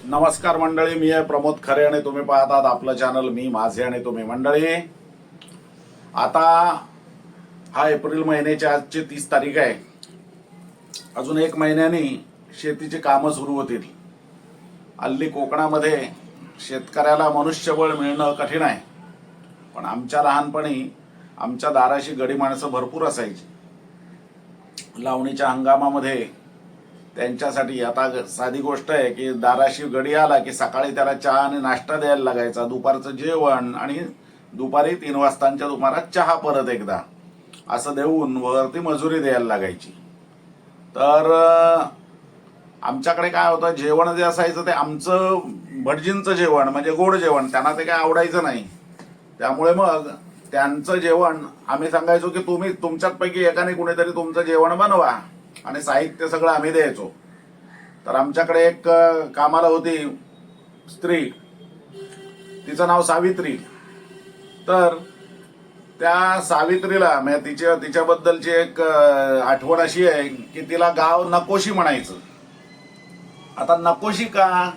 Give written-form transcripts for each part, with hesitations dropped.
नमस्कार मंडळी, मी आहे प्रमोद खरे आणि तुम्ही पाहतात आपलं चॅनल मी माझे आणि तुम्ही. मंडळी, आता हा एप्रिल महिन्याची आजची 30 तारीख आहे. अजून 1 महिन्याने शेतीची कामं सुरू होतील. हल्ली कोकणामध्ये शेतकऱ्याला मनुष्यबळ मिळणं कठीण आहे, पण आमच्या लहानपणी आमच्या दाराशी गडी माणसं भरपूर असायची. लावणीच्या हंगामामध्ये त्यांच्यासाठी आता साधी गोष्ट आहे की दाराशी गडी आला की सकाळी त्याला चहा आणि नाश्ता द्यायला लागायचा, दुपारचं जेवण आणि दुपारी 3 वाजताच्या दुपारात चहा परत एकदा, असं देऊन वरती मजुरी द्यायला लागायची. तर आमच्याकडे काय होतं, जेवण जे असायचं ते आमचं भटजींचं जेवण म्हणजे गोड जेवण. त्यांना ते काय आवडायचं नाही. त्यामुळे मग त्यांचं जेवण आम्ही सांगायचो की तुम्ही तुमच्यापैकी एकाने कुणीतरी तुमचं जेवण बनवा आणि साहित्य सगळं आम्ही द्यायचो. तर आमच्याकडे एक कामाला होती स्त्री, तिचं नाव सावित्री. तर त्या सावित्रीला म्हणजे तिच्याबद्दलची एक आठवण अशी आहे की तिला गाव नकोशी म्हणायचं. आता नकोशी का,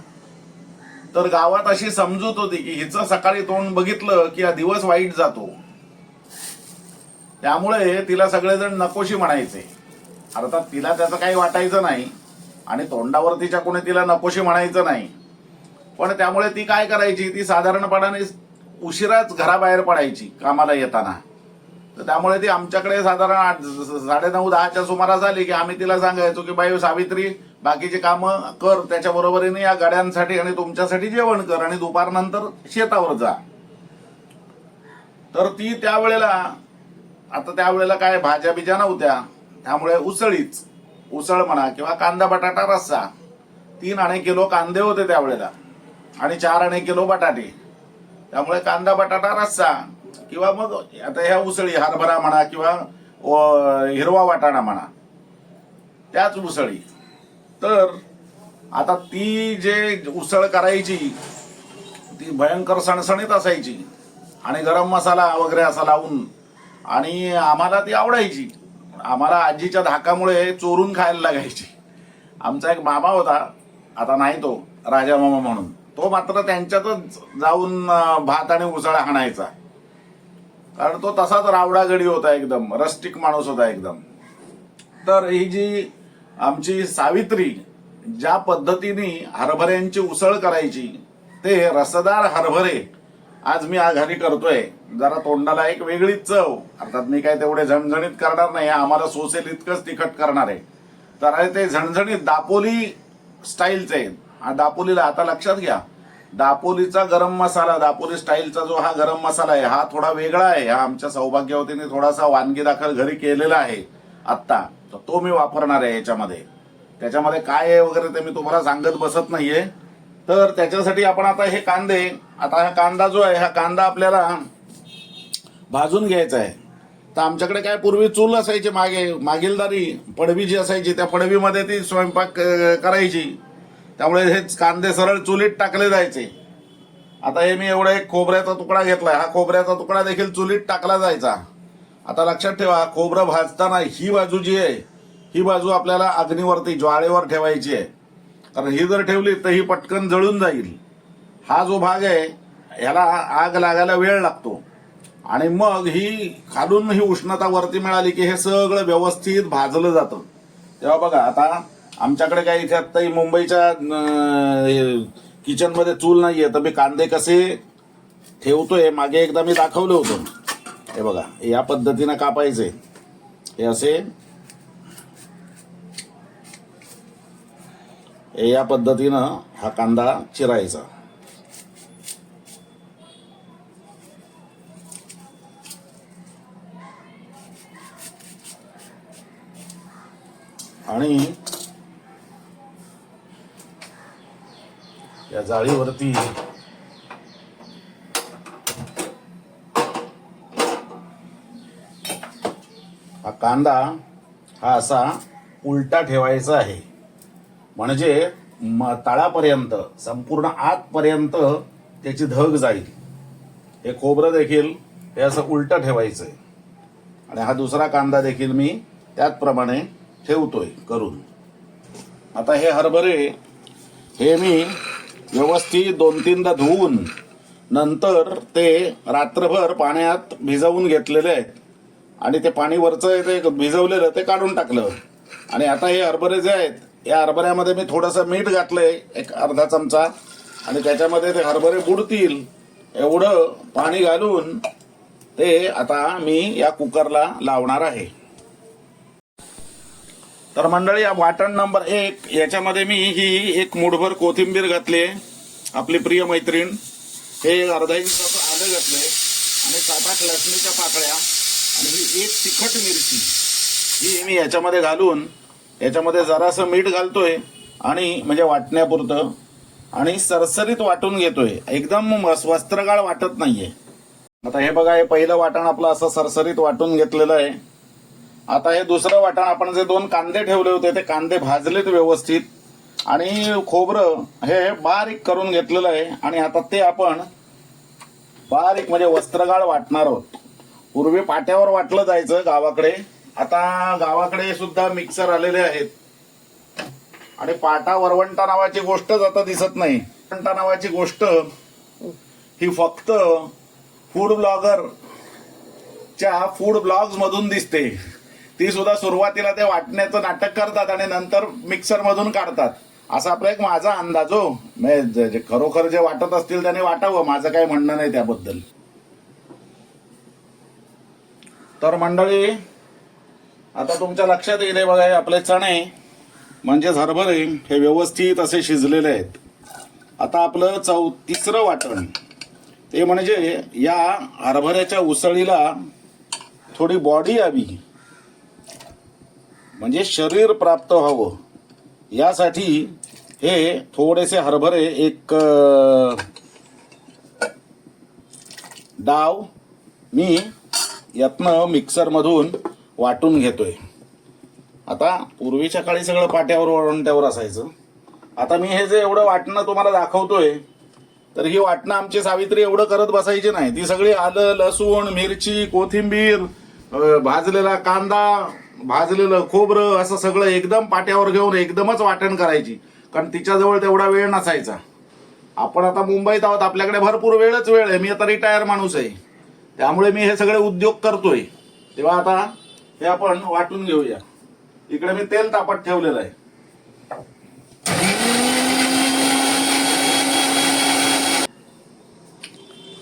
तर गावात अशी समजूत होती की हिचं सकाळी तोंड बघितलं की हा दिवस वाईट जातो, त्यामुळे तिला सगळेजण नकोशी म्हणायचे. अर्थात तिला त्याचं काही वाटायचं नाही आणि तोंडावर तिच्या कोणी तिला नकोशी म्हणायचं नाही, पण त्यामुळे ती काय करायची, ती साधारणपणाने उशिराच घराबाहेर पडायची कामाला येताना. तर त्यामुळे ती आमच्याकडे साधारण 9:30-10च्या सुमारास आली की आम्ही तिला सांगायचो की बाई सावित्री, बाकीची कामं कर, त्याच्या बरोबरीने या गाड्यांसाठी आणि तुमच्यासाठी जेवण कर आणि दुपारनंतर शेतावर जा. तर ती त्यावेळेला, आता त्यावेळेला काय भाज्या बिज्या नव्हत्या, त्यामुळे उसळ म्हणा किंवा कांदा बटाटा रस्सा, 3 आणे किलो कांदे होते त्यावेळेला आणि 4 आणे किलो बटाटे. त्यामुळे कांदा बटाटा रस्सा किंवा मग आता ह्या उसळी हरभरा म्हणा किंवा हिरवा वाटाणा म्हणा, त्याच उसळी. तर आता ती जे उसळ करायची ती भयंकर सणसणीत असायची आणि गरम मसाला वगैरे असा लावून, आणि आम्हाला ती आवडायची. आम्हाला आजीच्या धाकामुळे चोरून खायला लागायची. आमचा एक मामा होता, आता नाही तो, राजा मामा म्हणून, तो मात्र त्यांच्यातच जाऊन भात आणि उसळ हाणायचा. कारण तो तसाच रावडा गडी होता, एकदम रस्टिक माणूस होता एकदम. तर ही जी आमची सावित्री ज्या पद्धतीने हरभऱ्यांची उसळ करायची, ते रसदार हरभरे आज मी घरी करतोय, जरा तोंडाला एक वेगळीच चव. अर्थात मी काय तेवढे झणझणीत करणार नाही, आम्हाला सोसेल इतकंच तिखट करणार आहे. तर ते झणझणीत दापोली स्टाईलचे. दापोलीला आता लक्षात घ्या, दापोलीचा गरम मसाला, दापोली स्टाईलचा जो हा गरम मसाला आहे हा थोडा वेगळा आहे. हा आमच्या सौभाग्यवतीने थोडासा वानगी दाखल घरी केलेला आहे आत्ता, तर तो मी वापरणार आहे याच्यामध्ये. त्याच्यामध्ये काय आहे वगैरे ते मी तुम्हाला सांगत बसत नाहीये. तर त्याच्यासाठी आपण आता हे कांदे, आता हा कांदा जो आहे, हा कांदा आपल्याला भाजून घ्यायचा आहे. तर आमच्याकडे काय पूर्वी चूल असायची, मागीलदारी पडवी जी असायची, त्या पडवीमध्ये ती स्वयंपाक करायची. त्यामुळे हेच कांदे सरळ चुलीत टाकले जायचे. आता हे मी एवढा एक खोबऱ्याचा तुकडा घेतलाय, हा खोबऱ्याचा तुकडा देखील चुलीत टाकला जायचा. आता लक्षात ठेवा, खोबरं भाजताना ही बाजू जी आहे, ही बाजू आपल्याला अग्नीवरती ज्वाळेवर ठेवायची आहे. कारण ही जर ठेवली तर ही पटकन जळून जाईल. हा जो भाग आहे ह्याला आग लागायला वेळ लागतो आणि मग ही खालून ही उष्णता वरती मिळाली की हे सगळं व्यवस्थित भाजलं जातं. तेव्हा बघा, आता आमच्याकडे काय इथे आत्ता मुंबईच्या किचनमध्ये चूल नाहीये, तर मी कांदे कसे ठेवतोय मागे एकदा मी दाखवलं होतं. हे बघा, या पद्धतीनं कापायचे, हे असे या पद्धतीनं हा कांदा चिरायचा. आणि या जाळीवरती हा कांदा हा असा उलटा ठेवायचा आहे, म्हणजे तळापर्यंत संपूर्ण आतपर्यंत त्याची धग जाईल. हे खोबरं देखील हे असं उलटं ठेवायचंय आणि हा दुसरा कांदा देखील मी त्याचप्रमाणे ठेवतोय करून. आता हे हरभरे हे मी व्यवस्थित 2-3दा धुवून नंतर ते रात्रभर पाण्यात भिजवून घेतलेले आहेत आणि ते पाणी वरचं ते भिजवलेलं ते काढून टाकलं. आणि आता हे हरभरे जे आहेत या हरभऱ्यामध्ये मी थोडंसं मीठ घातलंय, एक अर्धा चमचा, आणि त्याच्यामध्ये ते हरभरे बुडतील एवढं पाणी घालून ते आता मी या कुकरला लावणार आहे. तर मंडळी, वाटण नंबर 1 याच्यामध्ये मी ही एक मूठभर कोथिंबीर घातली, आपली प्रिय मैत्रीण, हे अर्धा इंच आलं घातलंय आणि 7-8 लसणीच्या पाकळ्या आणि ही एक तिखट मिरची ही मी याच्यामध्ये घालून याच्यामध्ये जरासं मीठ घालतोय आणि म्हणजे वाटण्यापुरतं आणि सरसरीत वाटून घेतोय, एकदम वस्त्रगाळ वाटत नाहीये. आता हे बघा, हे पहिलं वाटण आपलं असं सरसरीत वाटून घेतलेलं आहे. आता हे दुसरं वाटण, आपण जे 2 कांदे ठेवले होते ते कांदे भाजलेत व्यवस्थित आणि खोबरं हे बारीक करून घेतलेलं आहे आणि आता ते आपण बारीक म्हणजे वस्त्रगाळ वाटणार आहोत. पूर्वी पाट्यावर वाटलं जायचं गावाकडे, आता गावाकडे सुद्धा मिक्सर आलेले आहेत आणि पाटा वरवंटा नावाची गोष्टच आता दिसत नाही. वरवंटा नावाची गोष्ट ही फक्त फूड ब्लॉगरच्या फूड ब्लॉग्स मधून दिसते. ती सुद्धा सुरुवातीला ते वाटण्याचं नाटक करतात आणि नंतर मिक्सर मधून काढतात, असा आपला एक माझा अंदाज हो. जे खरोखर जे वाटत असतील त्याने वाटावं, माझं काही म्हणणं नाही त्याबद्दल. तर मंडळी, आता तुमच्या लक्षात येईल बघा, हे आपले चणे म्हणजेच हरभरे हे व्यवस्थित असे शिजलेले आहेत. आता आपलं तिसरं वाटण ते म्हणजे या हरभऱ्याच्या उसळीला थोडी बॉडी हवी, म्हणजे शरीर प्राप्त व्हावं, यासाठी हे थोडेसे हरभरे एक डाव मी यातनं मिक्सर मधून वाटून घेतोय. आता पूर्वीच्या काळी सगळं पाट्यावर वरवंट्यावर असायचं. आता मी हे जे एवढं वाटणं तुम्हाला दाखवतोय, तर ही वाटणं आमची सावित्री एवढं करत बसायची नाही. ती सगळी आलं, लसूण, मिरची, कोथिंबीर, भाजलेला कांदा, भाजलेलं खोबरं असं सगळं एकदम पाट्यावर घेऊन एकदमच वाटण करायची, कारण तिच्याजवळ तेवढा वेळ नसायचा. आपण आता मुंबईत आहोत, आपल्याकडे भरपूर वेळ आहे. मी आता रिटायर माणूस आहे, त्यामुळे मी हे सगळे उद्योग करतोय. तेव्हा आता हे आपण वाटून घेऊया. इकडे मी तेल तापत ठेवलेलं आहे.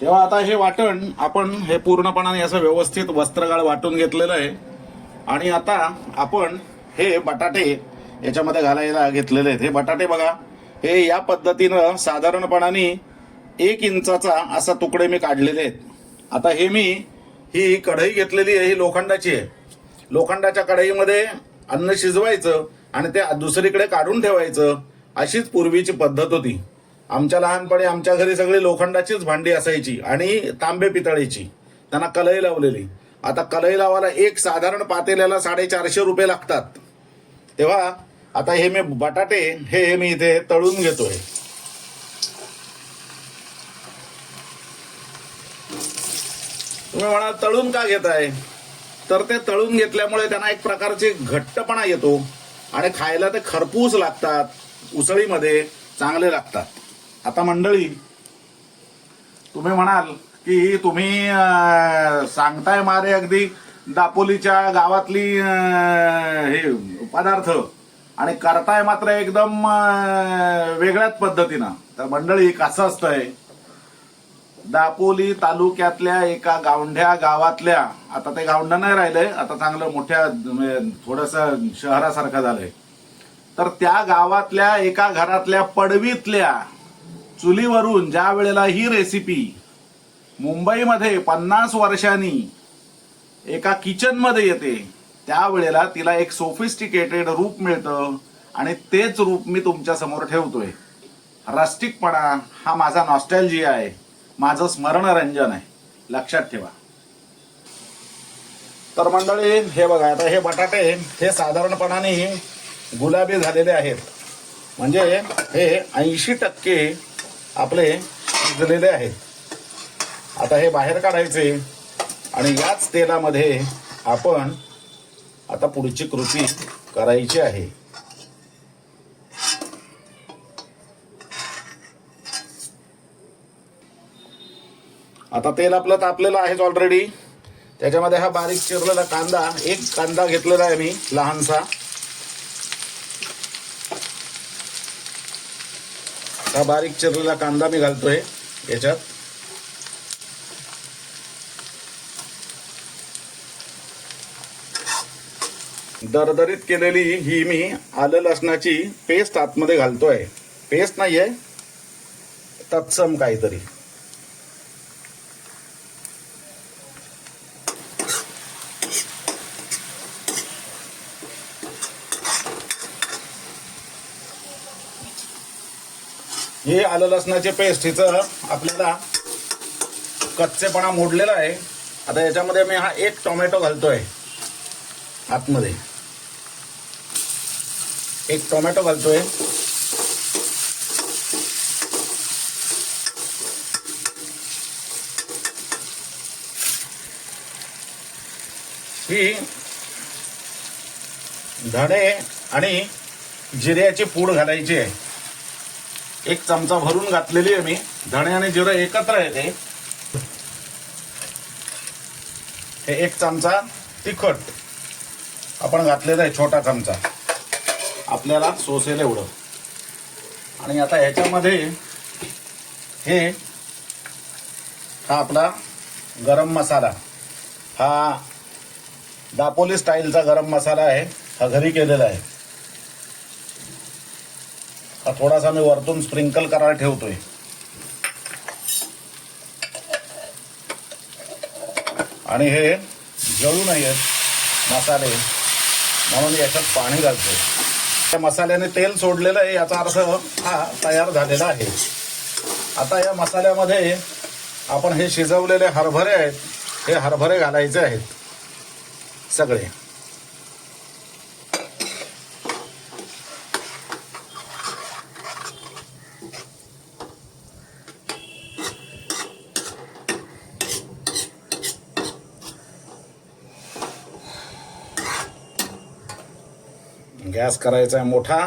तेव्हा आता हे वाटण आपण हे पूर्णपणाने असं व्यवस्थित वस्त्रगाळ वाटून घेतलेलं आहे आणि आता आपण हे बटाटे याच्यामध्ये घालायला घेतलेले आहेत. हे बटाटे बघा, हे या पद्धतीनं साधारणपणाने 1 इंचाचा असा तुकडे मी काढलेले आहेत. आता हे मी ही कढई घेतलेली आहे, ही लोखंडाची आहे. लोखंडाच्या कढईमध्ये अन्न शिजवायचं आणि ते दुसरीकडे काढून ठेवायचं, अशीच पूर्वीची पद्धत होती. आमच्या लहानपणी आमच्या घरी सगळी लोखंडाचीच भांडी असायची आणि तांबे पितळेची, त्यांना कलई लावलेली. आता कलई लावायला एक साधारण पातेल्याला 450 रुपये लागतात. तेव्हा आता हे मी बटाटे हे मी इथे तळून घेतोय. तुम्ही म्हणाल तळून का घेताय, तर ते तळून घेतल्यामुळे त्यांना एक प्रकारचे घट्टपणा येतो आणि खायला ते खरपूस लागतात, उसळीमध्ये चांगले लागतात. आता मंडळी, तुम्ही म्हणाल की तुम्ही सांगताय मारे अगदी दापोलीच्या गावातली हे पदार्थ आणि करताय मात्र एकदम वेगळ्याच पद्धतीनं. तर मंडळी, कसं असतंय, दापोली तालुक्यातल्या एका गावंढ्या गावातल्या, आता ते गावंढ नाही राहिलंय, आता चांगलं मोठ्या थोडंसं शहरासारखं झालंय, तर त्या गावातल्या एका घरातल्या पडवीतल्या चुलीवरून ज्या वेळेला ही रेसिपी मुंबईमध्ये 50 वर्षांनी एका किचन मध्ये येते, त्यावेळेला तिला एक सोफिस्टिकेटेड रूप मिळतं आणि तेच रूप मी तुमच्या समोर ठेवतोय. रस्टिकपणा हा माझा नॉस्टॅल्जिया आहे, माझं स्मरणरंजन आहे, लक्षात ठेवा. तर मंडळी, हे बघा, आता हे बटाटे हे साधारणपणाने गुलाबी झालेले आहेत, म्हणजे हे 80% आपले शिजलेले आहेत. आता हे बाहेर काढायचे आणि याच तेलामध्ये आपण आता पुढची कृती करायची आहे. आता तेल आपलं तापलेलं आहेच ऑलरेडी. त्याच्यामध्ये हा बारीक चिरलेला कांदा, एक कांदा घेतलेला आहे मी लहानसा, हा बारीक चिरलेला कांदा मी घालतोय याच्यात. दरदरीत केलेली ही मी आलं लसणाची पेस्ट आतमध्ये घालतोय. पेस्ट नाहीये, तत्सम काहीतरी. हे आलं लसणाचे पेस्ट हिचं आपल्याला कच्चेपणा मोडलेला आहे. आता याच्यामध्ये मी हा एक टोमॅटो घालतोय आतमध्ये, एक टोमॅटो घालतोय. ही धणे आणि जिऱ्याची पूड घालायची आहे. एक चमचा भरून घातलेली आहे मी. धणे आणि जिरं एकत्र आहे ते. हे एक चमचा तिखट आपण घातलेला आहे, छोटा चमचा, आपल्याला सोसेल एवढं. आणि आता ह्याच्यामध्ये हा आपला गरम मसाला, हा दापोली स्टाईलचा गरम मसाला आहे, हा घरी केलेला आहे. हा थोडासा मी वरतून स्प्रिंकल करायला ठेवतोय. आणि हे जळू नयेत मसाले म्हणून याच्यात पाणी घालतोय. त्या मसाल्याने तेल सोडलेलं आहे, याचा अर्थ हा तयार झालेला आहे. आता या मसाल्यामध्ये आपण हे शिजवलेले हरभरे आहेत, हे हरभरे घालायचे आहेत सगळे. गॅस करायचा आहे मोठा.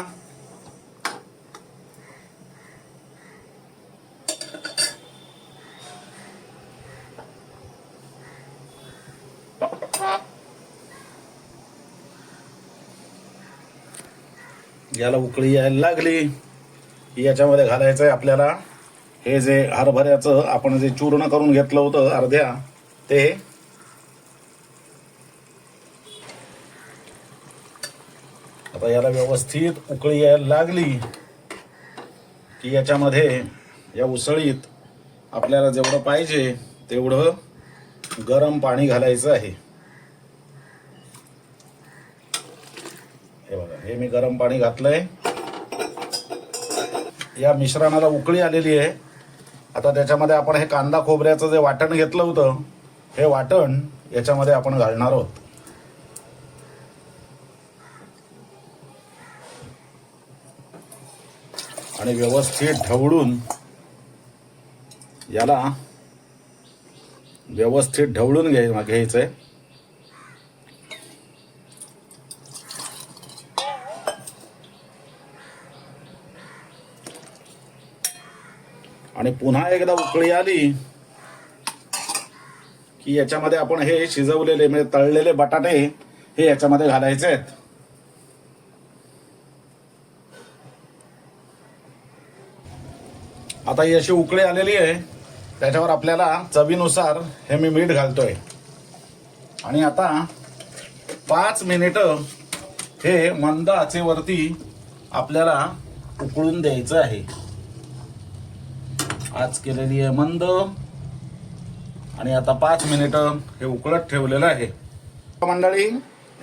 याला उकळी यायला लागली की याच्यामध्ये घालायचं आहे आपल्याला हे जे हरभऱ्याचं आपण जे चूर्ण करून घेतलं होतं अर्ध्या, ते आता याला व्यवस्थित उकळी यायला लागली की याच्यामध्ये या उसळीत आपल्याला जेवढं पाहिजे तेवढं गरम पाणी घालायचं आहे. हे बघा, हे मी गरम पाणी घातलंय. या मिश्रणाला उकळी आलेली आहे. आता त्याच्यामध्ये आपण हे कांदा खोबऱ्याचं जे वाटण घेतलं होतं, हे वाटण याच्यामध्ये आपण घालणार आहोत. आणि व्यवस्थित ढवळून याला व्यवस्थित ढवळून घ्यायचंय. आणि पुन्हा एकदा उकळी आली की याच्यामध्ये आपण हे शिजवलेले म्हणजे तळलेले बटाटे हे याच्यामध्ये घालायचे आहेत. आता ही अशी उकळी आलेली आहे, त्याच्यावर आपल्याला चवीनुसार हे मी मीठ घालतोय. आणि आता 5 मिनिटं हे मंद आचेवरती आपल्याला उकळून द्यायचं आहे. आज केलेली आहे मंद. आणि आता 5 मिनिटं हे उकळत ठेवलेलं आहे. मंडळी,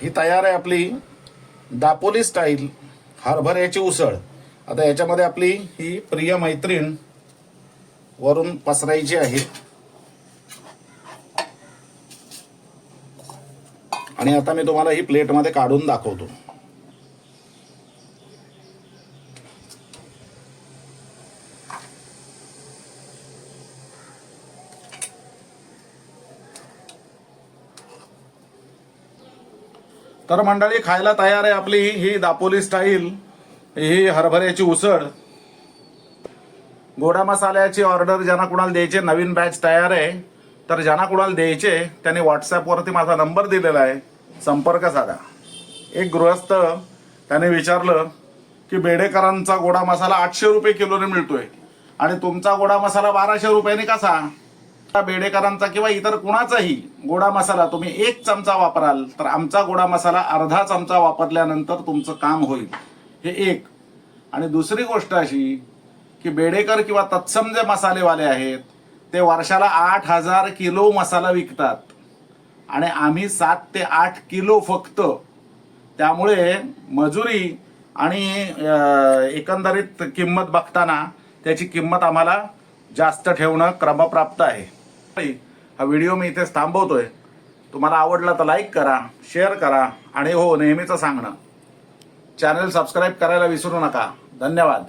ही तयार आहे आपली दापोली स्टाईल हरभऱ्याची उसळ. आता याच्यामध्ये आपली ही प्रिय मैत्रीण वरून पसरायची आहे. आणि आता मी तुम्हाला ही प्लेटमध्ये काढून दाखवतो. तर मंडळी, खायला तयार आहे आपली ही दापोली स्टाईल ही हरभऱ्याची उसळ. गोडा मसाल्याची ऑर्डर ज्यांना कुणाला द्यायची, नवीन बॅच तयार आहे. तर ज्यांना कोणाला द्यायचे त्यांनी व्हॉट्सॲपवरती माझा नंबर दिलेला आहे, संपर्क साधा. एक गृहस्थ त्याने विचारलं की बेडेकरांचा गोडा मसाला 800 रुपये किलोने मिळतोय आणि तुमचा गोडा मसाला 1200 रुपयाने कसा? बेडेकरांचा किंवा इतर कुणाचाही गोडा मसाला तुम्ही 1 चमचा वापराल तर आमचा गोडा मसाला अर्धा चमचा वापरल्यानंतर तुमचं काम होईल. हे एक. आणि दुसरी गोष्ट अशी की बेडेकर किंवा तत्सम जे मसालेवाले आहेत ते वर्षाला 8000 किलो मसाला विकतात आणि आम्ही 7 ते 8 किलो फक्त. त्यामुळे मजुरी आणि एकंदरीत किंमत बघताना त्याची किंमत आम्हाला जास्त ठेवणं क्रमप्राप्त आहे. हा व्हिडिओ मी इथेच थांबवतोय. तुम्हाला आवडला तर लाईक करा, शेअर करा आणि हो नेहमीचं सांगणं, चॅनल सबस्क्राईब करायला विसरू नका. धन्यवाद.